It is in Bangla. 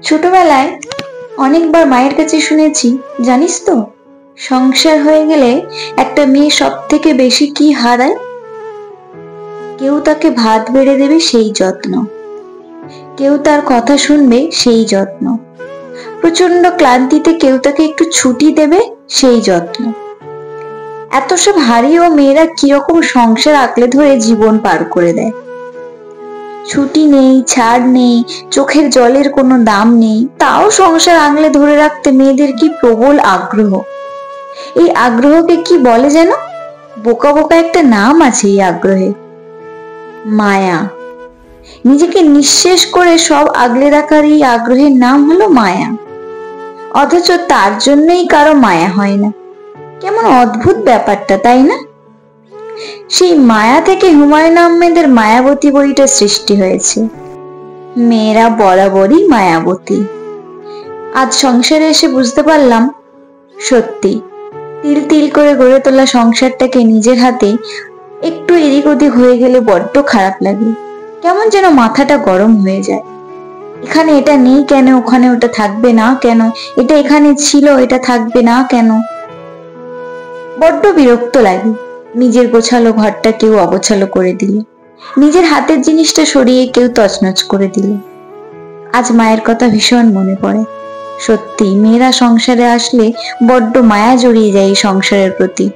ছোটবেলায় অনেকবার মায়ের কাছে শুনেছি, জানিস তো, সংসার হয়ে গেলে একটা মেয়ে সব থেকে বেশি কি হারায়? কেউ তাকে ভাত বেড়ে দেবে সেই যত্ন, কেউ তার কথা শুনবে সেই যত্ন, প্রচন্ড ক্লান্তিতে কেউ তাকে একটু ছুটি দেবে সেই যত্ন। এত সব হারিয়েও মেয়েরা কিরকম সংসার আঁকড়ে ধরে জীবন পার করে দেয়। ছুটি নেই, ছাড় নেই, চোখের জলের কোনো দাম নেই, তাও সংসার আগলে ধরে রাখতে মেয়েদের কি প্রবল আগ্রহ। এই আগ্রহকে কি বলে যেন, বোকা বোকা একটা নাম আছে এই আগ্রহে, মায়া। নিজেকে নিঃশেষ করে সব আগলে রাখার এই আগ্রহের নাম হলো মায়া। অথচ তার জন্যই কারো মায়া হয় না। কেমন অদ্ভুত ব্যাপারটা, তাই না? সেই মায়া থেকে হুমায়ুন আহমেদের মায়াবতী বইটা সৃষ্টি হয়েছে। মেয়েরা বরাবরই মায়াবতী। আজ সংসারে এসে বুঝতে পারলাম, সত্যি তিল তিল করে গড়ে তোলা সংসারটাকে নিজের হাতে একটু এদিক ওদিক হয়ে গেলে বড্ড খারাপ লাগে। কেমন যেন মাথাটা গরম হয়ে যায়। এখানে এটা নেই কেন, ওখানে ওটা থাকবে না কেন, এটা এখানে ছিল এটা থাকবে না কেন, বড্ড বিরক্ত লাগে। নিজের গোছালো ঘরটা কেউ অগোছালো করে দিল, নিজের হাতের জিনিসটা সরিয়ে কেউ তছনছ করে দিল। আজ মায়ের কথা ভীষণ মনে পড়ে। সত্যি মেয়েরা সংসারে আসলে বড্ড মায়া জড়িয়ে যায় এই সংসারের প্রতি।